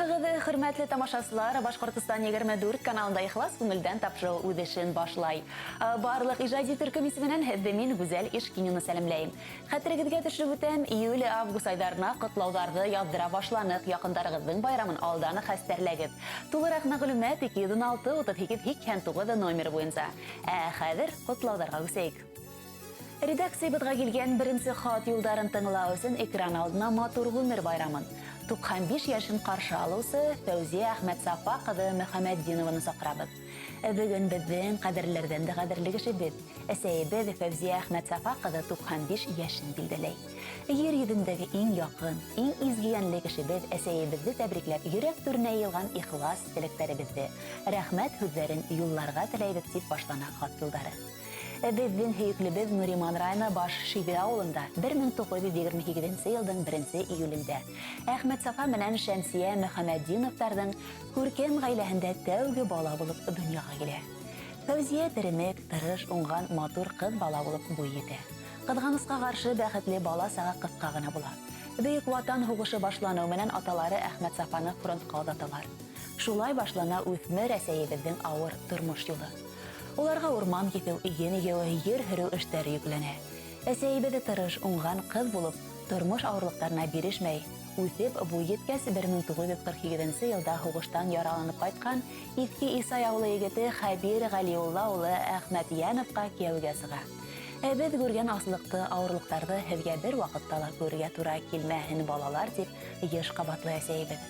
Аңларыгыз, хөрмәтле тамашачылар, Башкортстан 24 каналында ихлас күңелдән тапшыру үдешен башлай. Барлык иҗади төркем исеменнән мин Гүзәл Ишкинины сәламләйм. Хәтерегезгә төшереп үтәм, июль-август айларына котлауларны яздыра башланык, якындарыгызның байрамын алдан хәстәрләгез. Тулырак мәгълүмат 216-32-9 номер буенча. Хәзер котлауларга үсәйек. Редакциябызга килгән беренче хат юлдарын тыңлау өчен экран алдына матур гомер байрамын. 95 яшын каршы алусы Фәүзия Әхмәт Сафа кызы Мөхәммәддинованы сакрабыз. Бүген безнең кадерләрдән дә кадерле кешебез, әсәебез Фәүзия Әхмәт Сафа кызы 95 яшын билдәләй. Йер йөзендәге иң якын, иң изгиянле кешебез әсәебезне тәбрикләп, йөрәк түренә йылган ихлас теләкләребезне, рәхмәт сүзләрен юлларга теләйбез дип башлана хат юлдары. Безнең һөеклебез Нуриман районы Баш Шибе авылында 1928 елның 1 июлендә Әхмәт Сафа менән Шәмсия Мөхәммәддиновларның күркәм гаиләһендә тәүге бала булып дөньяга килә. Фәүзия теремек, тырыш, уңган, матур кыз бала булып буй итә. Кызганычка каршы бәхетле бала сага кыска гына була. Бөек ватан хугышы башлану менән аталары Әхмәт Сафаны фронтка озаталар. Шулай башлана үсмер әсәебезнең авыр тормыш юлы. Уларга урман китү, иген егеү, йөр хөрү эшләре йөкләнә. Әсәебезе тырыш, уңган кыз булып, тормыш авырлыктарына бирешмәй, үсеп буй җиткәч 1947 елда хугыштан яраланып кайткан Иске Исай авылы егете Хәбир Галиулла улы Әхмәтияновка кияүгә сыга. Без күргән аслыкты, авырлыктарны һезгә бер вакытта ла күрергә туры килмәһен балалар дип еш кабатлы әсәебез.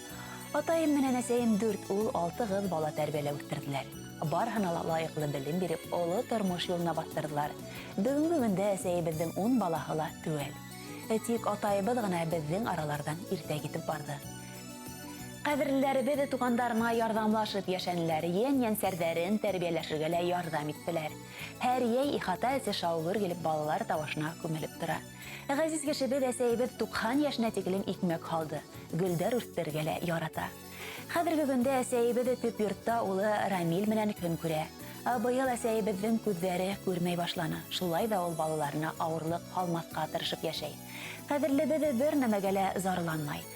Атайым менән әсәем 4 ул, 6 кыз бала тәрбияләп үстерделәр. Бархана лайыклы белем биреп, олы тормыш юлына бастырдылар. Бүгенге көндә әсәебезнең 10 балаһы ла түгел. Тик атайыбыз гына безнең аралардан иртә китеп барды. Кадерләребез тугандарына ярдәмлашып яшәнеләр, яньянсәрдәрен тәрбияләшергә лә ярдәм иттеләр. Һәр яй ихата эсе шаугыр килеп балалар тавышына күмелеп тора. Газиз кешебез әсәебез 90 яшенә тиклем икмәк халды, гөлдәр үстергә лә ярата. Хәзерге көндә әсәебез төп йортта улы Рамил менән көн күрә. Быел әсәебезнең күзләре күрмәй башланы. Шулай да ул балаларына авырлык алмаска тырышып яшәй. Кадерлебез бер нәмәгә лә зарланмай.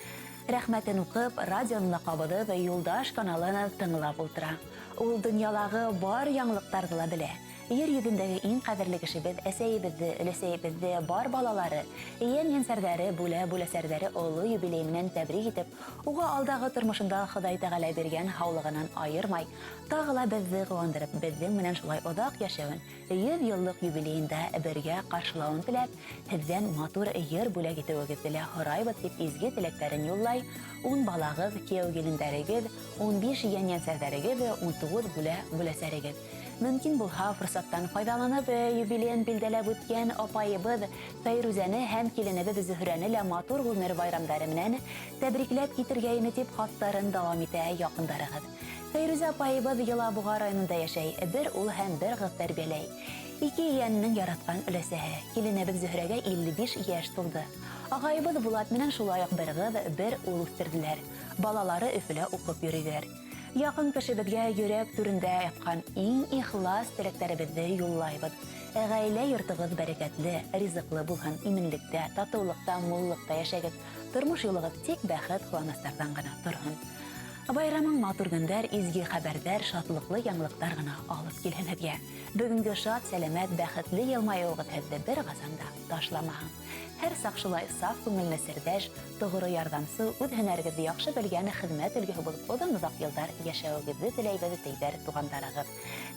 Рәхмәтен укып, радионы кабыды Юлдаш каналын тыңлап ултыра. Ул дөньядагы бар яңлыктарны ла белә. Йер йөзендәге иң кадерле кешебез әсәебезне, өләсәебезне, бар балалары, яньянсәрдәре, бүләсәрдәре олы юбилей менән тәбрик итеп, уга алдагы тормышында Ходай Тәгалә биргән һаулыгыннан айырмай, тагы ла безне куандырып, безнең менән шулай озак яшәвен, 100 еллык юбилейында бергә каршылавын теләп, һездән матур йыр бүләк итүегезне лә һорайбыз дип изге теләкләрен юллай. 10 балагыз, кияү гелендәрегез, 15 яньянсәрдәрегез, 19 бүләсәрегез. Мөмкин булһа, форсаттан файдаланып, юбилейын билдәләп үткән апайыбыз Фәйрүзәне һәм киленебез Зөһрәне лә матур гомер байрамдары менән тәбрикләп китергәйне дип хаттарын дәвам итә якындарыгыз. Фәйрүзә апайыбыз Елабуга районында яшәй, бер ул һәм бер кыз тәрбияләй. 2 янның яраткан өләсәһе, киленебез Зөһрәгә 55 яшь тулды. Агайыбыз Булат менән шулай ук бер кыз, бер ул үстерделәр. Балалары Өфөлә укып йөриләр. Якын кешебезгә йөрәк түрендә яткан иң ихлас теләкләребезне юллайбыз. Гаилә йортыгыз бәрәкәтле, ризыклы булһын, иминлектә, татулыкта, муллыкта яшәгез. Тормыш юлыгыз тик бәхет кыланыштардан гына торһын. Байрамың матур көндәр, изге хәбәрдар, шатлыклы яңлыктар гына алып килһенезгә. Бүгенге шат, сәламәт, бәхетле елмаюыгыз һезне бер газанда ташламаһын. Һәр сак шулай саф күңелле сердәш, тугры ярдәмче, үз һөнәрегезне яхшы белгән хезмәт өлгеһе булып, озак еллар яшәүегезне теләйбез тейдер тугандарыгыз.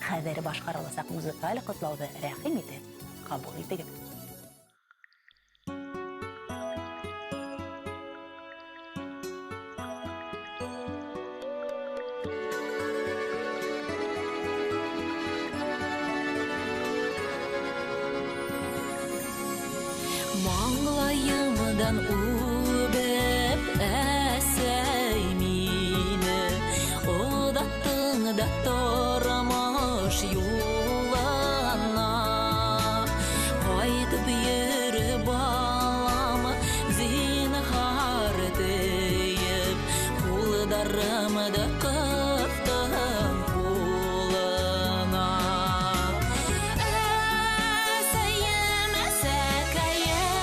Хәзер башкарылачак музыкаль котлауды рәхим итеп кабул итегез. Mаңлайымдан үбеп әсәй мине, ұдаттың да тормыш юлына. Қайтып йөрі балам, зинһар тиеп, қолдарымды қыстым қолына. Әсәйем, әсәкәйем,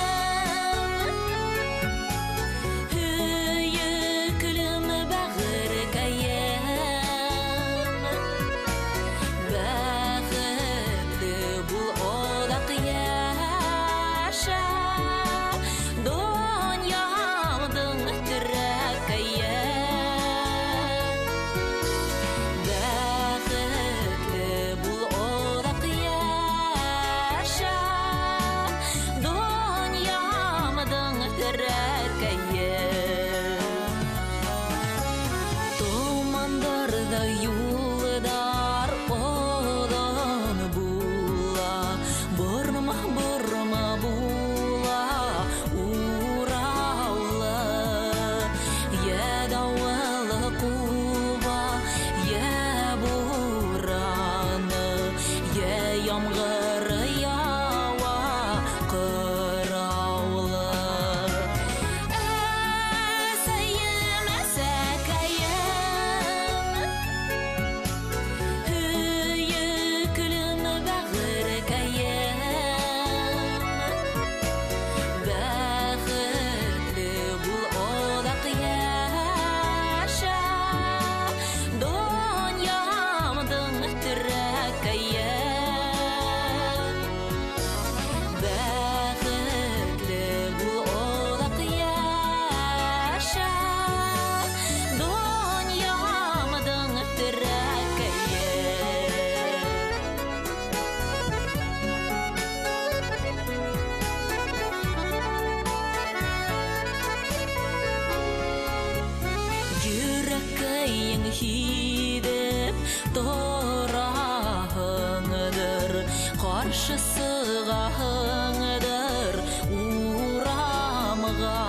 Шысығағыңыдыр урамыға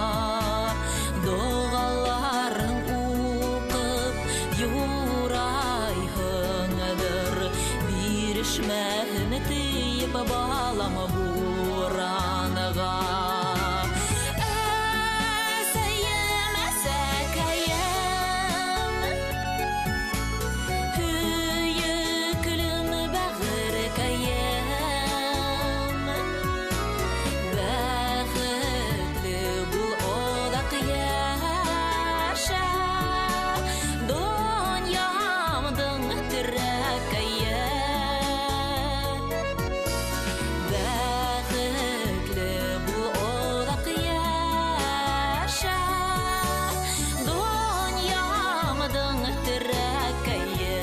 Доғаларын уқып юрайғыңыдыр Бірішмәхіні тиіп баламы бураныға Әсәйім, әсәкәйім Хүйіклім бәғір кәйім Бәғітлі бұл одақ яша Донямдың тірәкәйі Бәғітлі бұл одақ яша Донямдың тірәкәйі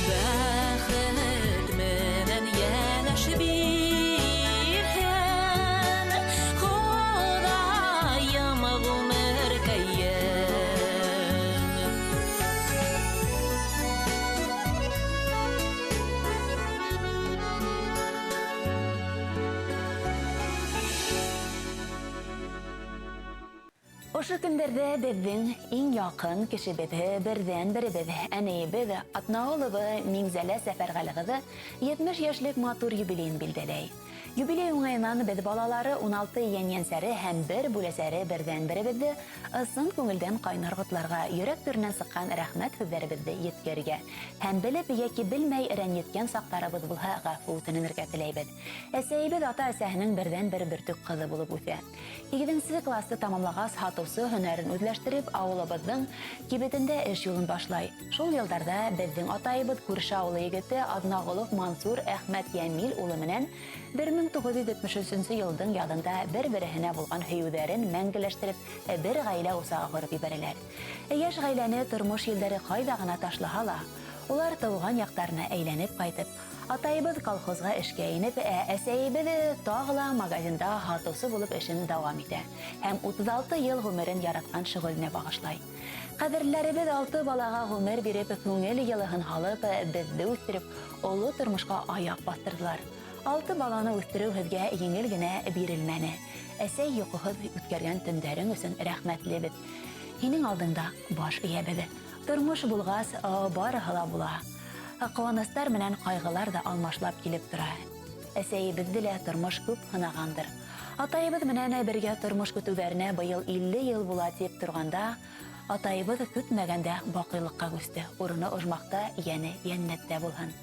Бәхет менен янаш бирген Құдайым ғұмыр кәйін Ошо күндерде беҙҙең иң яҡын кешебеҙ, берҙән-беребеҙ, әнейебеҙ, атнаулыбы Миңзәлә Сәфәрғәле 70 йәшлек матур юбилейын билдәләй. Юбилей уңайынан беҙ балалары 16 йәнйәнсәре һәм бер бүләсәре берҙән-беребеҙҙе ысын күңелдән ҡайнар ҡотларға, йөрәк түренән сыҡҡан рәхмәт һүҙҙәребеҙҙе еткергә һәм белеп йәки белмәй рәнйеткән саҡтарыбыҙ булһа ғәфү үтенергә теләйбеҙ. Әсәйебеҙ ата-әсәһенең берҙән-бер бөртөк ҡыҙы булып үҫә. 2-нсе класты тамамлағас һатыусы һөнәрен үҙләштереп, ауылыбыҙҙың кибетендә эш юлын башлай. Шул йылдарҙа беҙҙең атайыбыҙ күрше ауылы егете Аҙнағолов Мансур Әхмәт Йәмил улы менән 1973 йылдың яҙында бер-береһенә булған һөйөүҙәрен мәңгеләштереп, бер ғаилә усағы ҡороп ебәрәләр. Йәш ғаиләне тормош елдәре ҡайҙа ғына ташлаһа ла, улар тыуған яҡтарына әйләнеп ҡайтып, атайыбыҙ колхозға эшкә инеп, әсәйебеҙ тағы ла магазинда һатыусы булып эшен дауам итә һәм 36 йыл ғүмерен яратҡан шөғөлөнә бағышлай. Ҡәҙерләребеҙ 6 балаға ғүмер биреп, күңел йылыһын һалып, беҙҙе үҫтереп, оло тормошҡа аяҡ баҫтырҙылар. 6 баланы үҫтереү һеҙгә еңел генә бирелмәне. Әсәй йоҡоһоҙ үткәргән төндәрең өсөн рәхмәтлебеҙ. Һинең алдыңда баш эйәбеҙ. Тормош булғас, барыһы ла була. Ҡыуаныстар менән ҡайғылар да алмашлап килеп тора. Әсәйебеҙҙе лә тормош күп һынағандыр. Атайыбыҙ менән бергә тормош көтөүҙәренә быйыл 50 йыл була тип торғанда, атайыбыҙ көтмәгәндә баҡыйлыҡҡа күсте. Урыны ожмаҡта, йәне йәннәттә булһын.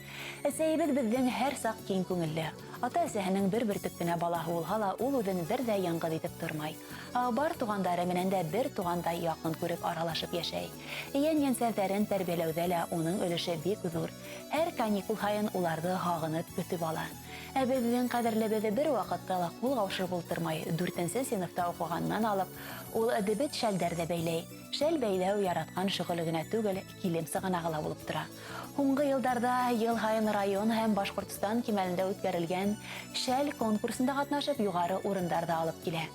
Әсәйебеҙ беҙҙең һәр саҡ киң күңелле. Ата-әсәһенең бер бөртөк кенә балаһы булһа ла, ул үҙен бер ҙә яңғыҙ итеп тормай. Бар туғандары менән дә бер туғандай яҡын күреп аралашып йәшәй. Йән-йәнсәрҙәрен тәрбиәләүҙә лә уның өлөшө бик ҙур. Һәр каникул һайын уларҙы һағынып көтөп ала. Беҙҙең ҡәҙерлебеҙ бер ваҡытта ла ҡул ҡаушырып ултырмай, 4-нсе синыфта уҡығаннан алып, ул дебет шәлдәрҙе бәйләй. Шәл бәйләү яратҡан шөғөлө генә түгел, килем сығанағы ла булып тора. Һуңғы йылдарҙа йыл һайын район һәм Башҡортостан кимәлендә үткәрелгән шәл конкурсында ҡатнашып, юғары урындарҙа алып килә.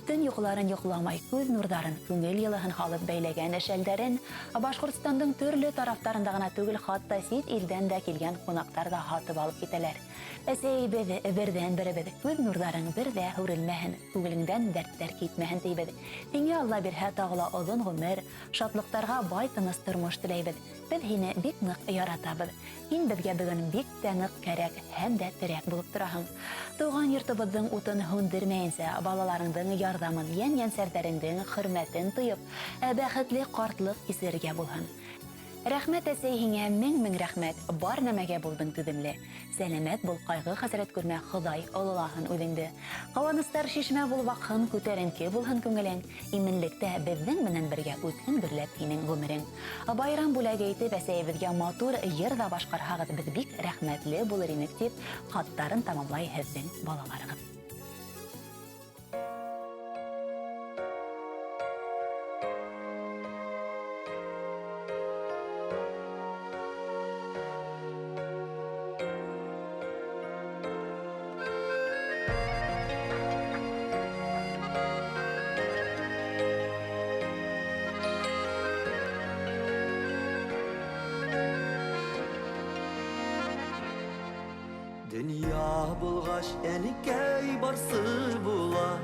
Төн йоҡларын йоҡламай, күҙ нурҙарын, күңел йылыһын һалып бәйләгән шәлдәрен Башҡортостандың төрлө тарафтарында ғына түгел, хатта сит илдән дә килгән ҡунаҡтар ҙа һатып алып китәләр. Әсәйебеҙ, берҙән-беребеҙ, күҙ нурҙарың бер ҙә һүрелмәһен, күңелеңдән дәрттәр китмәһен тейбеҙ. Һиңә Алла бирһә тағы ла оҙон ғүмер, шатлыҡтарға бай тыныс тормош теләйбеҙ. Беҙ һине бик ныҡ яратабыҙ. Һин беҙгә бөгөн бик тә ныҡ кәрәк һәм дә терәк булып тораһың. Тыуған йортобоҙҙың утын һүндермәйенсә, балаларыңдың ярҙамын, йән-йәнсәрҙәреңдең хөрмәтен тойоп, бәхетле ҡартлыҡ кисерергә булһын. Рәхмәт, әсәй, һиңә мең-мең рәхмәт. Бар нәмәгә булдың түҙемле. Сәләмәт бул, ҡайғы хәсрәт күрмә, Хоҙай ололаһын үҙеңде. Ҡыуаныстар шишмә булып аҡһын, күтәренке булһын күңелең. Именлектә беҙҙең менән бергә үтһен гөрләп һинең ғүмерең. Байрам бүләге итеп әсәйебеҙгә матур йыр ҙа башҡарһағыҙ, беҙ бик рәхмәтле булыр инек тип, хаттарын тамамлай һеҙҙең балаларығыҙ. Dünya bulgaç enikey barsı bula.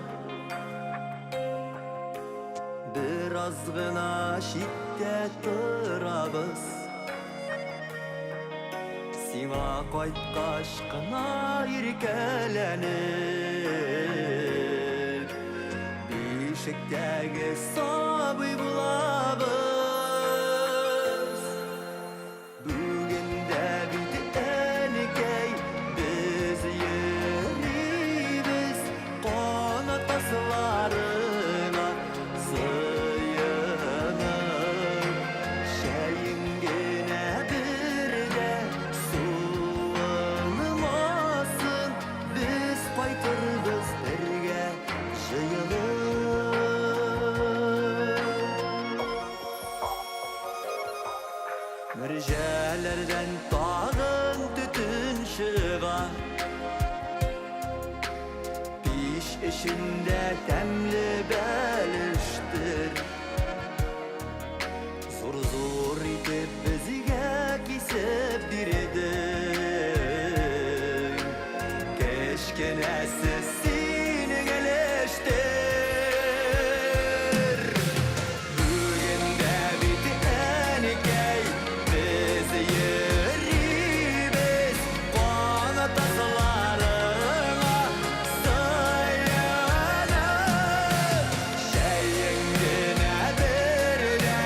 Biraz gına şiddet tırabız. Sina qaytqaş qına irkelenip Bişikdägi sabı bulabız. Bugünde biti enikey biz yerimiz qanat aslarına sığınıp Şeyingine bir de sulanmasın biz qaytırбыз birge jıyılıp Mürjelerden tağın tütün çığa Piş işinde temli beliştir Zor zor itip bizge kisip diridin Keşke nesiz seni geliştir Bugün de biti enikey biz yerimiz Qanat aslarına sığınıp Şeyingine bir de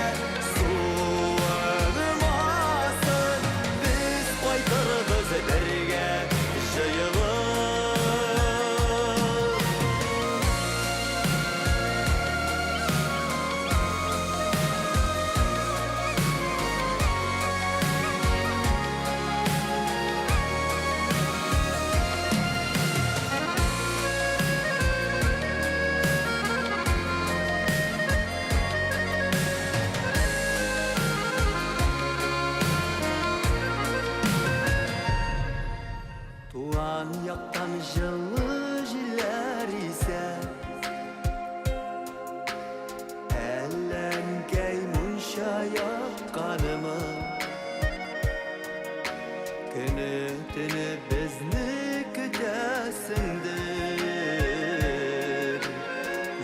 sulanmasın biz qaytırбыз birge jıyılıp Tuğan yaktan жылы жiller ise Ellenkey munşa yakkanımı Günü tünü bizni kütesindir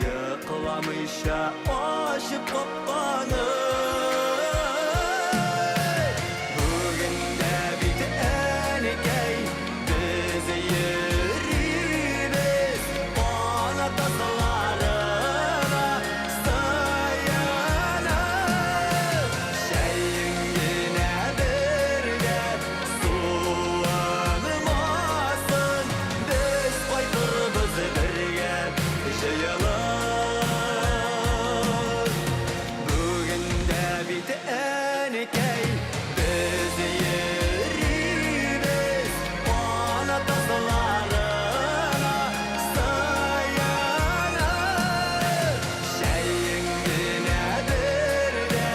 Yıkılamışa aşıp kopkanı Bugün de biti enikey biz yerimiz Qanat aslarına sığınıp Şeyingine bir de sulanmasın biz qaytırбыз birge jıyılıp Bugün de biti enikey biz yerimiz Qanat aslarına sığınıp Şeyingine bir de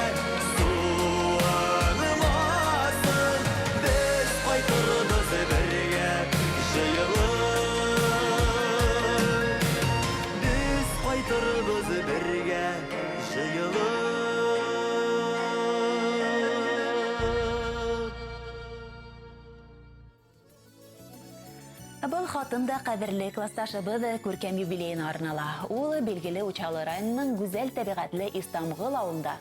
sulanmasın biz qaytırбыз birge jıyılıp Biz qaytırбыз birge jıyılıp Бұл хатында қадірлі класташыбыз көркем юбилейін арнала. Ол белгілі Учалы районының гүзел табиғатлы Истамғыл ауылында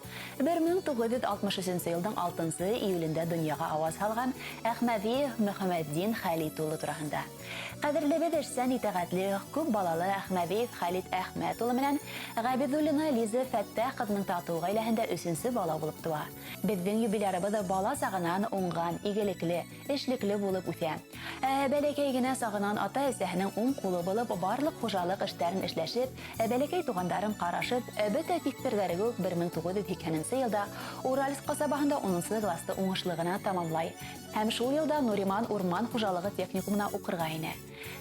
1963 елдің 6 июлінде дүнияға ауаз салған Әхмәви Мөхәммәддин Халит ұлы турасында. Қадірлі біз ішсән итағатлы көп балалы Әхмәви Халит Әхмәт ұлы менен Ғабидуллина Лиза Фәттәх қызының тату ғайләһендә 3-нче бала булып туа. Безнең юбилярыбыз бала сагынан уңган, игелекле, эшлекле булып үсә. Бәләкәй генә сагынан ата-әсәһенең уң кулы булып барлык хуҗалык эшләрен эшләшеп, бәләкәй тугандарын карашып, бөтә тиктерләре үк 1980 елда Уральск касабаһында 10 класста уңышлы гына тамамлай. Һәм шул елда Нуриман урман хуҗалыгы техникумына укырга инә.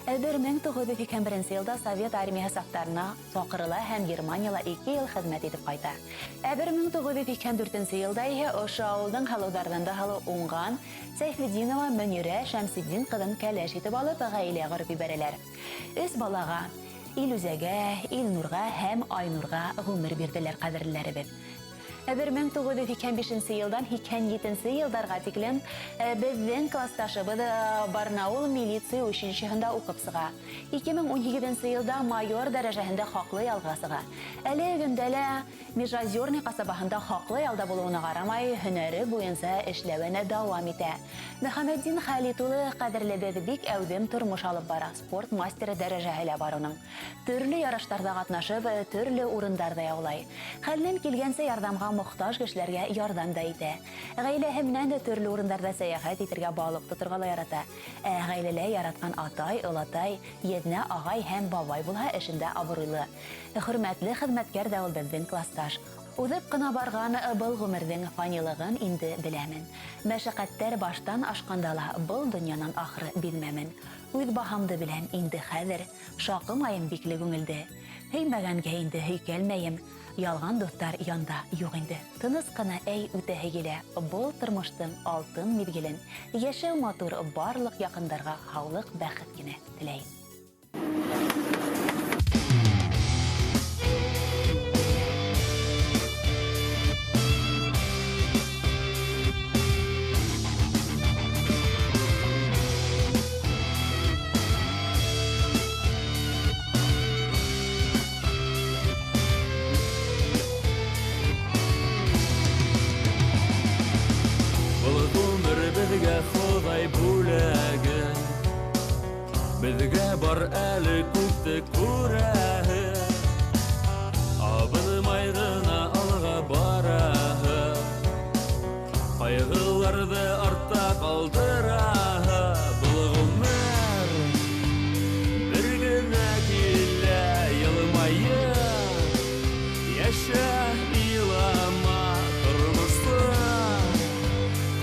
1981 елда Совет армиясы сафтарына сакырыла һәм Германияла 2 ел хезмәт итеп кайта. 1984 елда ошо авылдың халыкларында халы уңган Сәйфетдинова Мөнирә Шәмсетдин кызын кәләш итеп алып гаилә гырып ибәрәләр. 3 балага Илүзәгә, Илнурга һәм Айнурга гомер бирделәр кадерләребез. 1985 елдан 2007 елдарға тиклен біздің классташыбыз Барнаул милиция училищесында оқып сыға. 2012 елда майор дәрәжәһендә хақлы ялғасыға. Әлі үгіндәлі Межозерный қасабахында хақлы ялда болуына қарамай, хүнәрі бойынса эшләвенә дауам итә. Мөхәммәддин Халитулы қадірлі беді бик әудем тұрмыш алып бара, спорт мастері дәрәжәһелә баруның. Түрлі ярыштарда катнашып, түрлі урындарда яулай. Хәллән килгәнсә ярдамга мохтаж кешеләргә ярдам да итә. Гаиләһе менән дә төрле урындарда сәяхәт итәргә балык тотырга ярата. Гаиләлә яраткан атай, ылатай, едне агай һәм бабай булһа эшендә абруйлы. Хөрмәтле хезмәткәр дә ул безнең классташ. Үҙеп кына барган был гомерҙең фанилығын инде беләмен. Мәшәҡәттәр баштан ашҡанда ла был донъянан ахыры бирмәмен. Үҙ баһамды беләм инде хәҙер, шаҡымайым бикле күңелде. Һөймәгәнгә инде һөйкәлмәйем. Ялған дуҫтар янда юҡ инде. Тыныс ҡына әй үтәһе килә. Был тормоштоң алтын миҙгелен. Йәшәү матур, барлыҡ яҡындарға һаулыҡ, бәхет кенә теләйем. Ходай бүләге Беҙгә бар әле күпте күрәһе Абынмай ғына алға бараһы Ҡайғыларҙы артта ҡалдыраһы Был ғүмер бер генә килә Йылмайып йәшә илама тормошта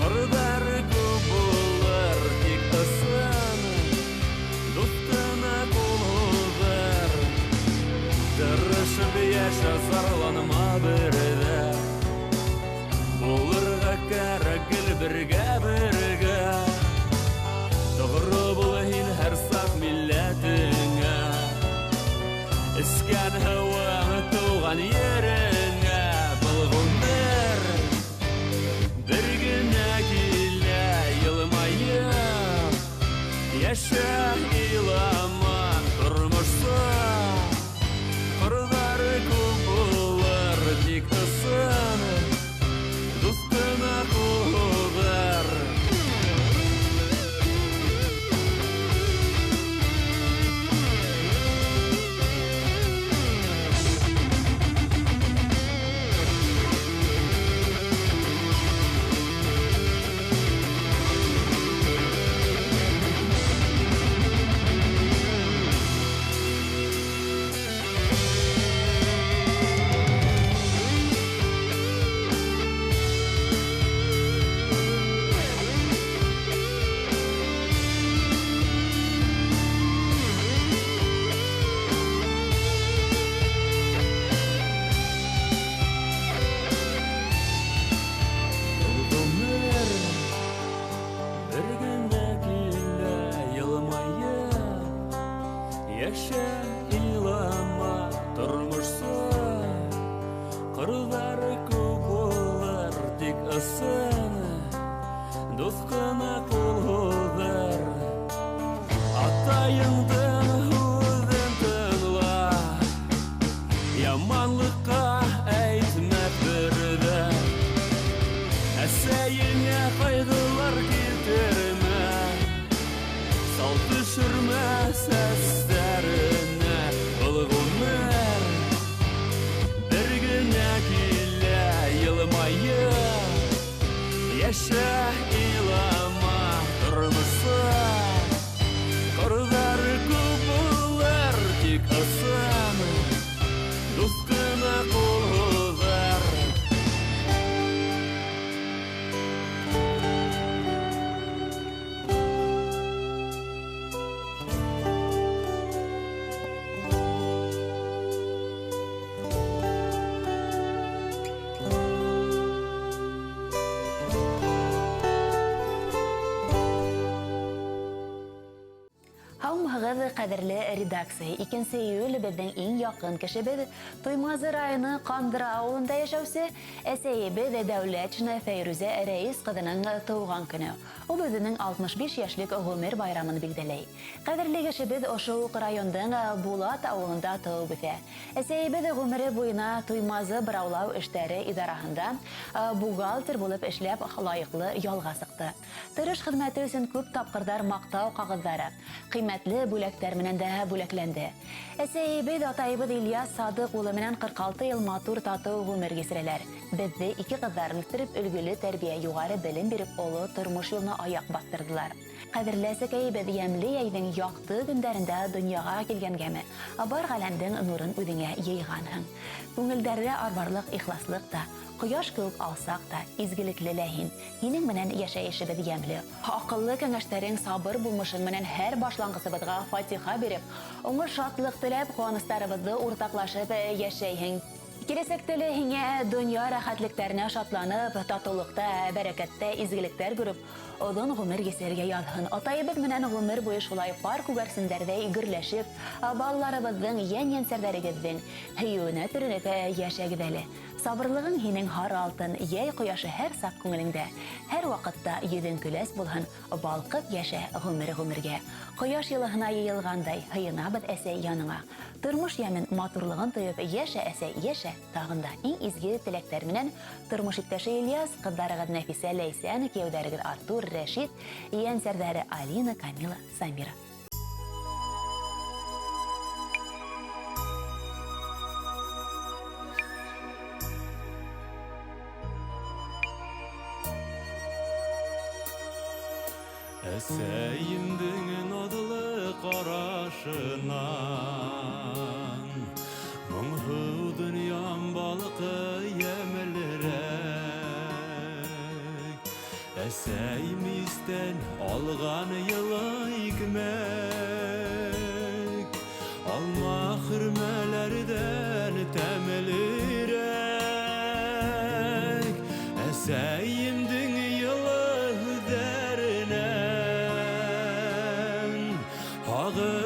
Ҡырҙары күп булыр тик ысын Дуҫтына ҡул һуҙыр Тырышып йәшә зарланма берҙә Булырға кәрәк гел бергә Тоғро бул һин һәр саҡ милләтеңә Эскән һауаң тыуған ереңә Был ғүмер бер генә килә йылмайып Йәшә илама тормошта Ҡырҙары күп булыр тик ысын Дуҫтына ҡул һуҙыр Йәшә илама тормошта Ҡырҙары күп булыр тик ысын Дуҫҡына ҡул һуҙыр Атайыңдың һүҙен тыңла Яманлыҡҡа әйтмә берҙә Әсәйеңә ҡайғылар килтермә Сал төшөрмә сәстәренә Был ғүмер бер генә килә йылмайып Йәшә илама тормошта Ҡырҙары күп Sabahıгыз kaderli redaksiya. 2 iyul bizden en yakın kişimiz Tuymazı rayonu Kandıra avulunda yaşavsı eseyibi ve devletçini Feyruze Reis kızının tuğan günü. O bizinin 65 yaşlık Ömer bayramını bildirley. Kaderli kişimiz Oşuq rayondan Bulat avulunda tuğbüfe. Eseyibi de Ömer'i boyuna Tuymazı bıravlav işleri idarahında buğaltır bulup işlep layıklı yolga sıktı. Tırış hizmeti üçün köp tapkırdar maqtav qağızları, kıymetli bülekler menen de büleklendi. Eseyibi de Atayibid İlyas Sadık ulu menen 46 yıl matur tatı Ömer gesireler. Bizde 2 kızlarını üstürüp ülgülü terbiye yugarı bilim berip olu turmuş yoluna ayak bastırdılar. Kadirlesi Eseyibi yemli yayın yaktığı günlerinde dünyaga kelgen gemi, abar galandın nurun ödüne yeyğanhın. Güngülderde arbarlık, ihlaslık da, Quyosh köp alsak da izgilikli lehin, yinin menen yaşayışı biz yemli. Akıllı kengeşlerin sabır bulmuşun menen her başlangısı bizga fatiha berip, onu şatlık tilep, kuanıstarımızı ortaklaşıp yaşayın. Kiresekte lehine dünya rahatlıklarına şatlanıp, tatıllıkta, berekette, izgilikler görüp, odun Ömer geserge yalhın. Atayibid menen Ömer boyu şulay park ugarsınlarda igirleşip, ballarımızın yen serdarigizden hiyuna türünüp yaşa gideli. Sabırlığın hinin har altın, yey quyaşı her sak көңіліңде, her vakitta yüzün küles bulhan, balqıp yaşa Ömerge. Quyaş yılığına yayılganday, hıyına bid esey yanına. Turmuş yemin maturluğun tuyup, yaşa esey yaşa, tağında en izgi tilekterminen, turmuş iptaşı İlyas, kızlarıgız Nefise Leysen, kevdarıgız Artur Reşit, yen serdarı Alina Kamila Samira. Eseyimdin odlı qaraşınan Mınghu dünyam balıqı yemilirek Eseyimizden alğan yılı hikmek Alma hürmelerden temilirek Eseyimdin yılı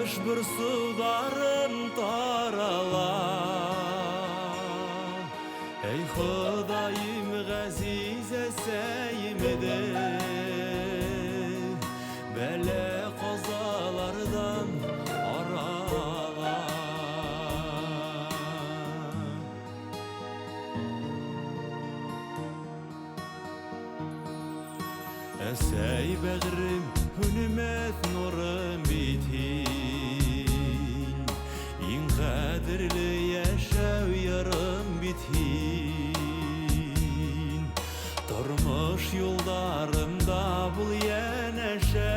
Ağış bir sudarın tarala Ey Xudayim gaziz eseyimde Bele qazalardan arala Esey beğrim hünümet nurum bitin İn kadirli yaşav yarım bitin Durmuş yollarımda bul yeneşe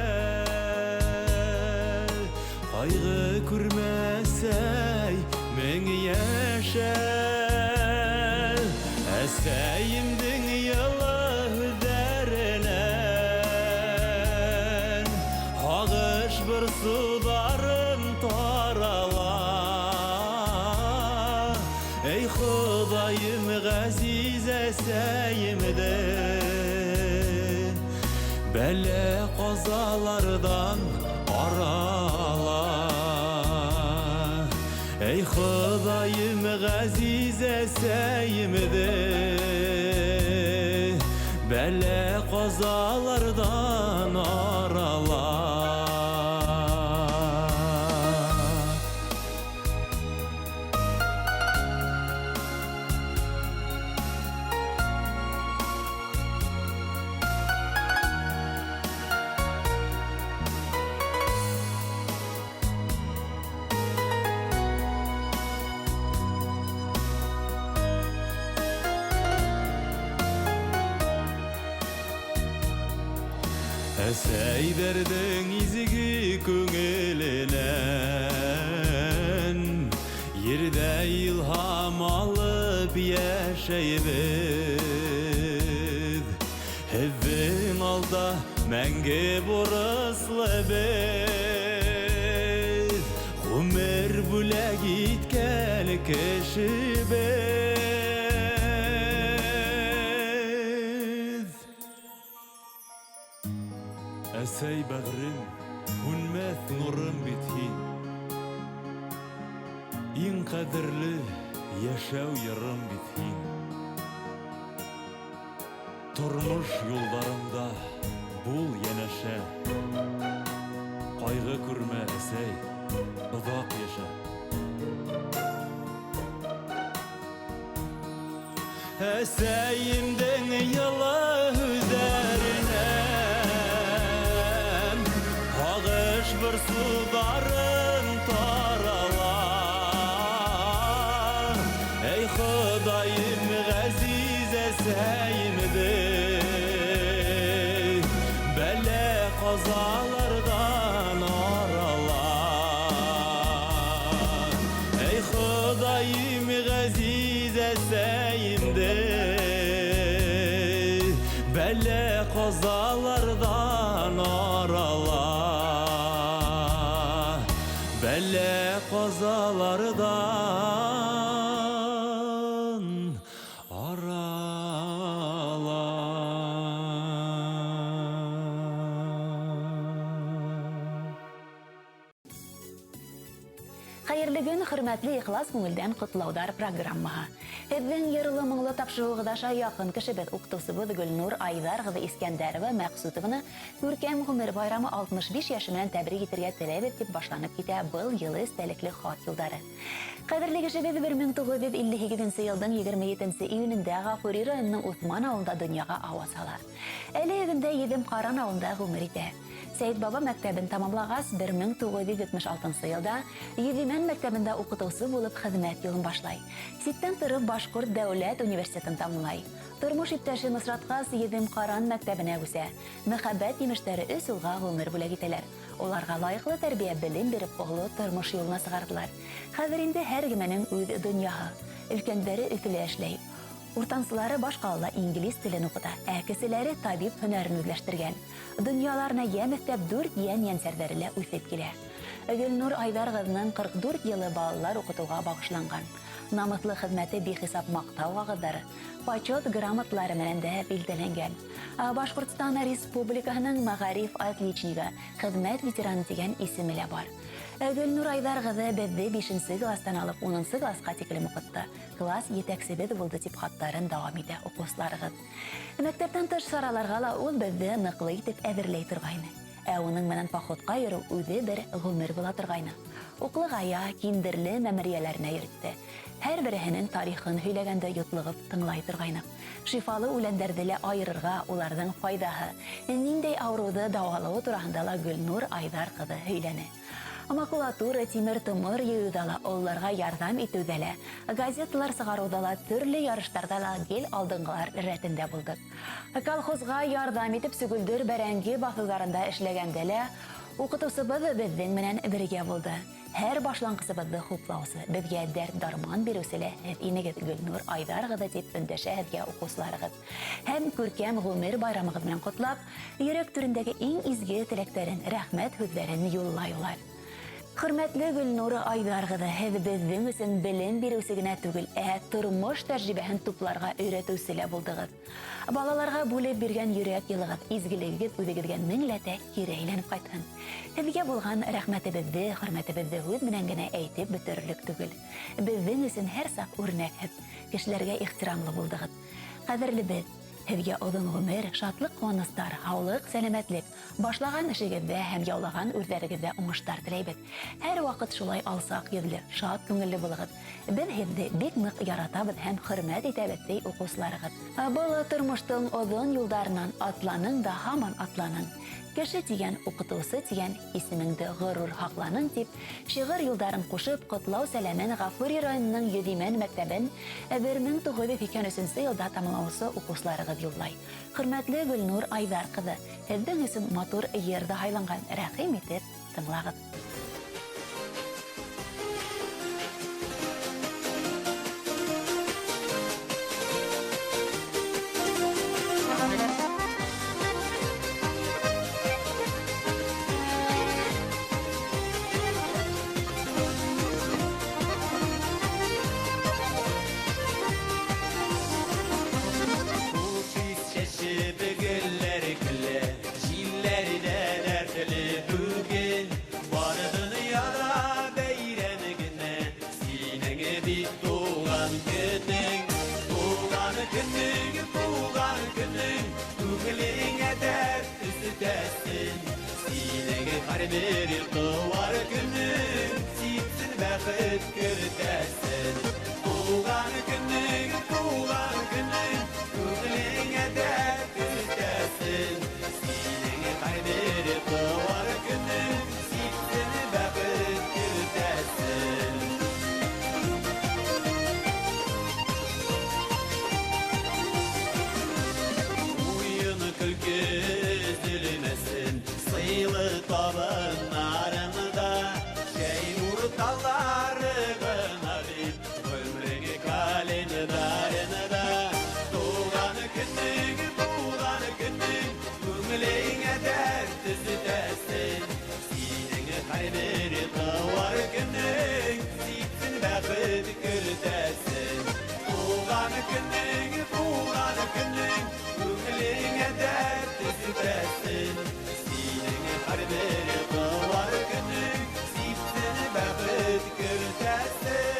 Kaygı kürmesey men yaşa Eseyimdin yılı bir sudarın tarala Ey Xudayim gaziz eseyimde Bele qazalardan arala Ey Xudayim gaziz eseyimde Bele qazalardan arala Esey derdin izigi köngülinen Yerde ilham alıp yaşayıbız Hevvin alda menge buraslı biz Ömer bule gitken kişi biz Esey beğrim Hünmez nurun bithin İn kadirli yaşav yarım bithin Turmuş yollarında bul yeneşe Kaygı kurma esey Udak yaşa Eseyimden yala üzerinem Ağış bir suların tarala Ey Xudayım gaziz eseyimdi Bele kazalardan arala Ey Xudayım gaziz eseyimdi Bele kazalardan arala Bele kazalardan arala Hayırlı gün, hürmetli İhlas Müngülden Kutlaudar programmaha. Hedden yarılı mыңlı tapşırığıdaşa yakın kişibet uqtısıbız Gülnur Aydargıdı İskenderova Məqsudovını Görkem Humir Bayramı 65 yaşından təbrik etirge talep etip başlanıp gite бұл yılı istelikli xat yılları. Qadirli kişibet 1952 yıldan 27 iyununda Gafuri rayonunun Uthman avında dünyaga awa salar. Eli evinde Yedim Qaran avında Humir ite. Seyit Baba Məktəbini tamamlağas 1976 yılda Yedimen Məktəbində oqutuvçu bulup xizmet yılın başlay. Sitten tırıp Başkurt Devlet Üniversitetini tamamlay. Turmuş iptaşı Nusratqas Yedim Qaran Məktəbinə güsə. Məxəbbət yemişləri öz yılğa Humir bula giteler. Olarga layıqlı tərbiyə bilim berip oğlu turmuş yoluna sığardılar. Xəzirində hər gimenin öz dünyahı. Ülkəndəri üfüləşləyib. Urtansıları başqalıla İngiliz tilini okuda, əkisiləri tabip hünərini üzləşdirgən. Dünyalarına yeməktəb 4 yen sərvərilə üflep gile. Gülnur Aydargıdının 44 yılı bağlılar okutuğa bağışlanğan. Namuslu xizməti bexisab maqtav ağızları, Почет грамотлары менен дә билгеләнгән. Башкортстан Республикаһының Мәгариф отличнигы, хезмәт ветераны дигән исеме лә бар. Гөлнур Айдаргызы безне 5нче класстан алып 10нчы класска тиклем укытты. Класс етәкчебез булды дип хаттарын дәвам итә укучыларыгыз. Мәктәптән тыш сараларга ла ул безне ныклы итеп әзерләй торгайны. Уның менән походка йөрү үзе бер гомер була торгайны. Уклыгая, киндерле мәмәрияләренә йөртте. Һәр беренең тарихын һөйләгәндә йотлыгып тыңлай торгайны. Шифалы үләннәрдә лә айырырга уларның файдаһы, ниндәй авыруды дәвалау турында ла Гөлнур Айдаргызы һөйләне. Макулатура, тимер тымыр йыюдала, олларга ярдәм итүдәлә, газеталар сыгарудала, төрле ярыштарда ла гел алдынгылар рәтендә булдык. Колхозга ярдәм итеп Сүгүлдер бәрәңге баҫыуҙарында эшләгәндә лә укытыусыбыҙ беҙҙең менән бергә булды. Һәр башланғысыбыҙҙы хуплаусы, беҙгә дәрт дарман биреүсе лә һеҙ инегеҙ Гөлнур Айдаргызы дип өндәшә һеҙгә уҡыусыларығыҙ. Һәм күркәм ғүмер байрамығыҙ менән ҡотлап, йөрәк түрендәге иң изге теләктәрен, рәхмәт һүҙҙәрен юллай улар. Хөрмәтле Гөлнур Айдаргызы, һеҙ беҙҙең өсөн белем биреүсе генә түгел, тормош тәжрибәһен тупларға өйрәтеүсе лә булдығыҙ. Балаларға бүлеп биргән йөрәк йылығыҙ, изгелегегеҙ үҙегеҙгә меңләтә кире әйләнеп ҡайтһын. Һеҙгә булған рәхмәтебеҙҙе, хөрмәтебеҙҙе һүҙ менән генә әйтеп бөтөрлөк түгел. Беҙҙең өсөн һәр саҡ үрнәкһеҙ, кешеләргә ихтирамлы булдығыҙ. Ҡәҙерле беҙ, һеҙгә оҙон ғүмер, шатлыҡ, ҡыуаныстар, һаулыҡ, сәләмәтлек, башлаған эшегеҙҙә һәм яулаған үҙҙәрегеҙҙә уңыштар теләйбеҙ. Һәр ваҡыт шулай алсаҡ йөҙлө, шат күңелле булығыҙ. Беҙ һеҙҙе бик ныҡ яратабыҙ һәм хөрмәт итәбеҙ, ти уҡыусыларығыҙ. Был тормоштоң оҙон юлдарынан атланың да һаман атланың. Кеше тигән, уҡытыусы тигән исемеңде ғорур һаҡланың тип, шиғыр юлдарын ҡушып, ҡотлау сәләмен Ғафури районының Йөҙимән мәктәбен 1983 йылда тамамлаусы уҡыусыларығыҙ юллай. Хөрмәтле Гөлнур Айдаргызы, һеҙҙең өсөн матур йырҙа һайланған, рәхим итеп тыңлағыҙ. Çeşi begiller kile, jillerine dertli bugün. her bir kıvar günün Sitsin bəxit kürtəsin Tuğan günün Kuglinə dər kürtəsin Sinin her bir kıvar günün Sitsin bəxit kürtəsin Külkü üzülmesin Sıylı tavanlarında Şey urtallarına bir Ömrünü kalendarında Tuğan günün Kümleğine dert üzütesin Sinin her bir kıvar günün Sitsin bəxit kürtəsin Tuğan günün Kümleğine dert üzütesin Sinin her bir kıvar günün Sitsin bəxit kürtəsin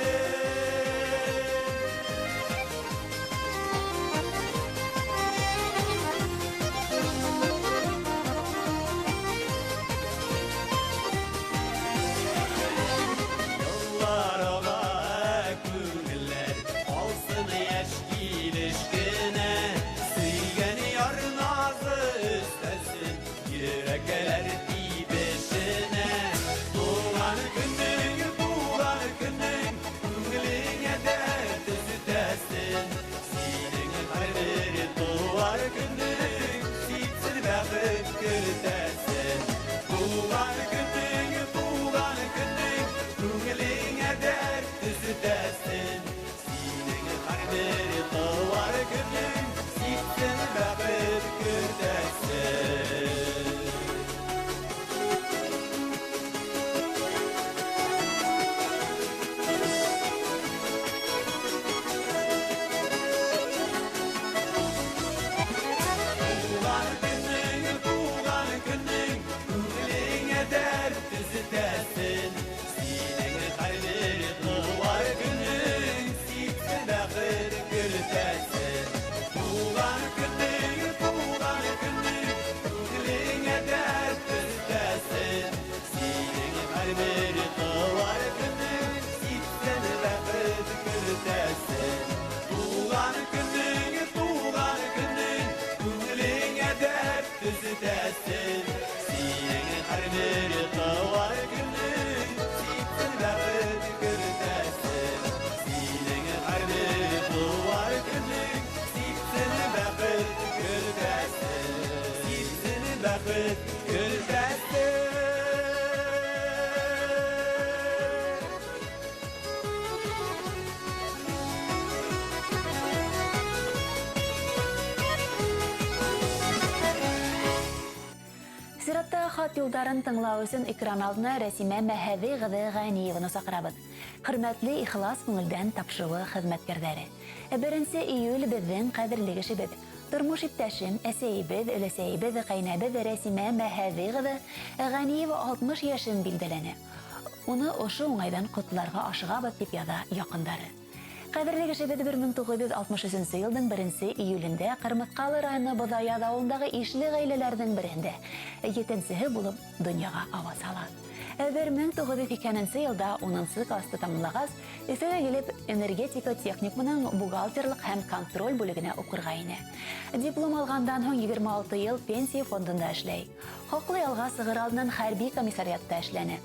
Yollar ola küngüller Alsın yaş ilişkine Süygeni yar nazı üstesin Yürekler dibesine Tuğan günün Küngüline dert üstesin Sinin her bir tuğar günün Sitsin bəxit kürtəsin Tuğan günün Küngeline dert üstesin Sinin her bir kıvar günün Sitsin bəxit kürtəsin Tuğan günün Küngeline dert üstesin Sinin her bir kıvar günün Sitsin bəxit kürtəsin Tuğan günün Küngeline dert üstesin Sinin her bir kıvar günün Sitsin bəxit kürtəsin Tuğan günün Küngeline dert üstesin Sinin her bir kıvar günün Sitsin bəxit kürtəsin Sinin her bir kıvar günün Sitsin bəxit kürtəsin Sitsin bəxit kürtəsin Сиратта хат юлдарын тыңлау өсөн экран алдына Рәсимә Мәһәви Гыды Ганиеваны саҡырабыҙ. Хөрмәтле ихлас күңелдән тапшыуы хеҙмәткәрҙәре. 1 июль беҙҙең ҡәҙерле кешебеҙ. Тормош иптәшем, әсәйебеҙ, өләсәйебеҙ, ҡәйнәбеҙ Рәсимә Мәһәви Гыды Ганиева 60 йәшен билдәләне. Уны ошо уңайҙан ҡотларға ашығабыҙ дип яҙа яҡындары. Ҡәҙерле кешебеҙ 1963 йылдың 1 июлендә Ҡырмыҫҡалы районы Боҙаяҙ ауылындағы ишле ғаиләләрҙең береһендә 7-нсеһе булып донъяға ауаз ала. 1980 йылда 10-нсы класты тамамлағас, Өфөгә килеп энергетика техникумының бухгалтерлык һәм контроль бүлегенә уҡырға инә. Диплом алғандан һуң 26 йыл пенсия фондында эшләй. Хаҡлы ялға сығыр алдынан хәрби комиссариатта эшләне.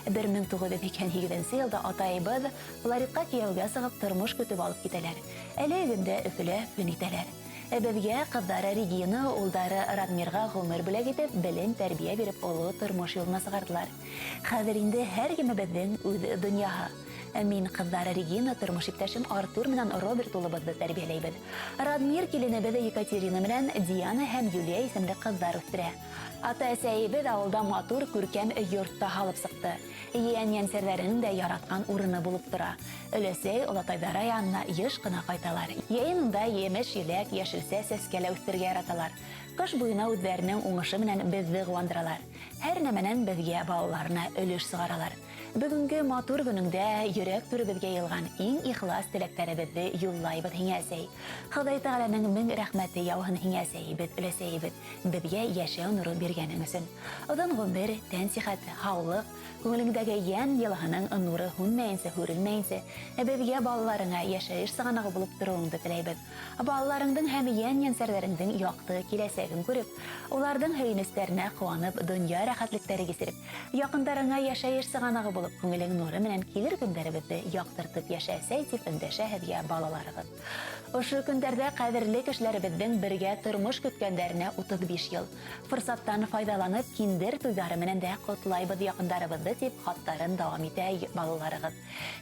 1988 йылда атайыбыҙ Флоридҡа кейәүгә сығып тормош көтөп алып китәләр. Әле өҙөндә Өфөлә көн итәләр. Беҙгә ҡыҙҙары Регина, улдары Радмирға ғүмер бүләк итеп, белем, тәрбиә биреп, оло тормош юлына сығардылар. Хәҙер инде һәр кемебеҙҙең үҙ донъяһы. Мин ҡыҙҙары Регина, тормош иптәшем Артур менән Роберт улыбыҙҙы тәрбиәләйбеҙ. Радмир киленебеҙ Екатерина менән Диана һәм Юлия исемле ҡыҙҙар үҫтерә. Ата-әсәйебеҙ ауылда матур күркәм йортта һалып сыҡты. Ейән-ейәнсәрҙәренең дә яратҡан урыны булып тора. Өләсәй олатайҙары янына йыш ҡына ҡайталар. Йәйенендә емеш-еләк, йәшелсә, сәскәлә үҫтергә яраталар. Ҡыш буйына үҙҙәренең уңышы менән беҙҙе ҡыуандыралар. Һәр нәмәнән беҙгә балаларына өлөш сығаралар. Бүгінгі матур gününgde yürek türübізге yılған ең ихлас тілектерібізді юллайбыд хиңәсей. Хыдай Тағаланың мің рәхмәті яуғын хиңәсейбіт, үлесейбіт, бізге яшау нұры бергенің үшін. Одан ғұмыр, тән сихаты, хаулық, көңіліңдегі ен елғының нұры хүнмәйінсі, хүрілмәйінсі, бізге балаларыңа яшайыш сығанағы болып тұруыңды тілейбіт. Балаларыңдың әмі ен сәрдеріңдің яқты келесегін көріп, олардың хүйіністеріне қуанып, дүния рәхатліктері кесіріп, яқындарыңа яшайыш сығанағы болып, көңілің нұры менен келер күндерібізді яқтыртып яшәсәй деп үндәшә һеҙгә балаларығыз. Ошы көндәрдә қадірлі кешеләребездең бергә тормыш көткәндәренә 35 ел. Фырсаттан файдаланып, киндер туйдары менән дә котлайбыз якындарыбызды дип хаттарын дәвам итә балаларыгыз.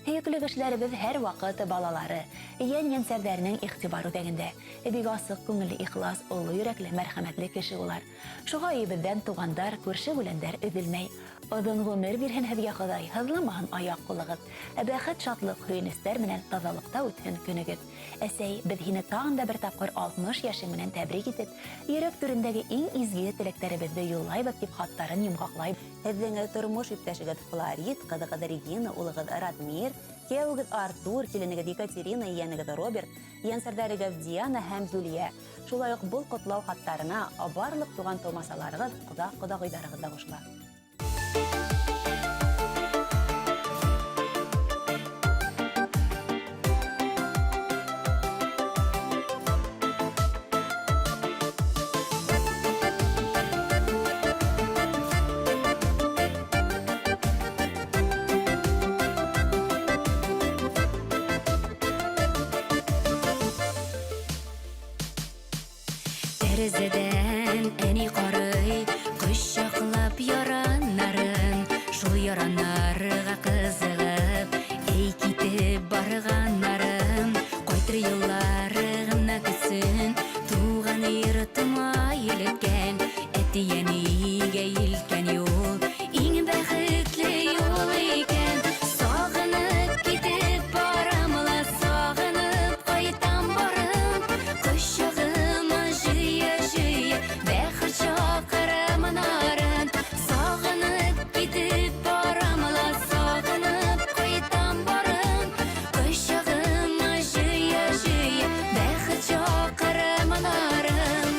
Һөйкеле кешеләребез һәр вакыт балалары, яньянсәрдәрнең игътибары үтәгәндә, бик асык күңелле, ихлас, олы йөрәкле, мәрхәмәтле кеше улар. Шуңа ибездән тугандар, күрше-үләннәр өҙөлмәй. Оҙон ғүмер бирһен һеҙгә Хоҙай, һыҙламаһын аяҡ ҡулығыҙ. Бәхет, шатлыҡ, һөйөнөстәр менән таҙалыҡта үтһен көнөгөҙ. Әсәй, беҙ һине тағын да бер тапҡыр 60 йәшең менән тәбрик итеп, йөрәк түрендәге иң изге теләктәребеҙҙе юллайбыҙ дип хаттарын йомғаҡлай. Һеҙҙең тормош иптәшегеҙ Флорид, ҡыҙығыҙ Регина, улығыҙ Радмир, кейәүегеҙ Артур, киленегеҙ Екатерина, йәнегеҙ Роберт, йәнсәрҙәрегеҙ Диана һәм Юлия. Шулай уҡ был ҡотлау хаттарына барлыҡ туған-тыумасаларығыҙ, ҡоҙа-ҡоҙағыйҙарығыҙ да ҡушыла. Тәрәзәдән әни ҡарый, ҡошаҡлап яраннарын, шул яраннарға ҡыҙығып, әй китеп барғаннарын, ҡайтыр юллары ғына көсөн, туған йортома елеткән, әтиәнигә илткән юл, иң бәхетле юл икән. Сағынып китеп барамла, сағынып ҡайтам барым, ҡошағыма жыя-жыя, бәхет шаҡырамнарын. Сағынып китеп барамла, сағынып ҡайтам барым, ҡошағыма жыя-жыя, бәхет шаҡырамнарын.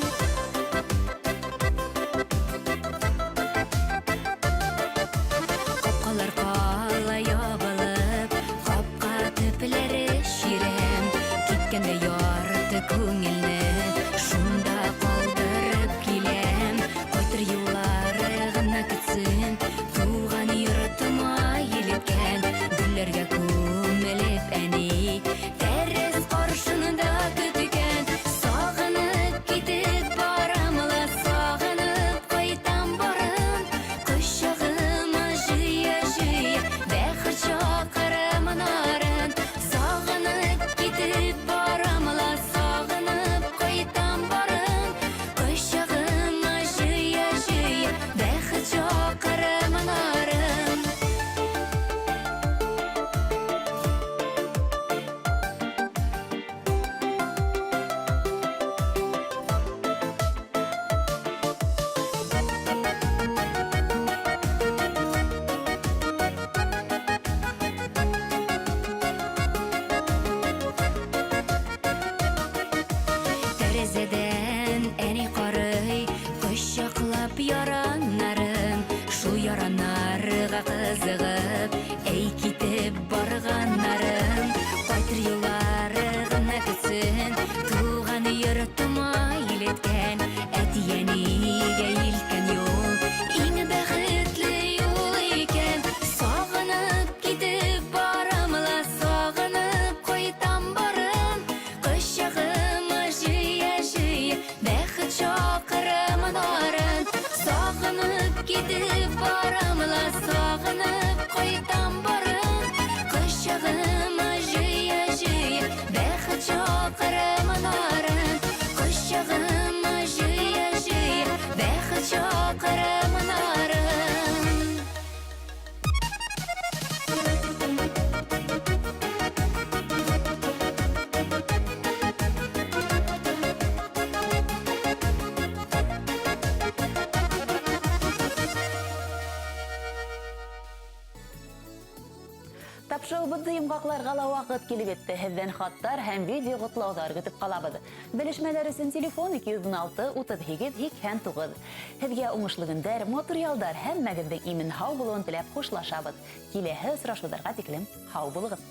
Ҡапҡалар ҡалай ябылып, ҡапҡа төпләре ширәм, киткәндә ярты күңелне, шунда ҡалдырып киләм. Ҡайтыр юллары ғына көтсөн, туған йортома елеткән, гөлләргә күмелеп әни, тәрәз ҡаршыһында көткән. Сағынып китеп барамла, сағынып ҡайтам барым, ҡошағыма жыя-жыя, бәхет шаҡырамнарын. Сағынып китеп барамла, сағынып ҡайтам барым, ҡошағыма жыя-жыя, бәхет шаҡырамнарын. Тәрәзәдән әни ҡарый, ҡошаҡлап яраннарын, шул яраннарға ҡыҙығып, әй китеп барғаннарын. Ҡайтыр юллары ғына көтсөн, туған йортома елеткән, әтиәнигә илткән юл, иң бәхетле юл икән. Сағынып китеп барамла, сағынып ҡайтам барым, ҡошағыма жыя-жыя, бәхет шаҡырамнарын. Сағынып китеп барамла, сағынып ҡайтам барым, ҡошағыма жыя-жыя, бәхет шаҡырамнарын. Ҡошағыма жыя-жыя, бәхет шаҡырамнарын. Тапшырыбызды йомгакларга ла вакыт килеп етте. Һездән хаттар һәм видео котлаулар көтеп калабыз. Белешмәләр өчен телефон 216 38 89. Һезгә уңышлы көндәр, материалдар һәммәгезнең имен һау булуын теләп хушлашабыз. Киләһе очрашуларга тиклем һау булыгыз.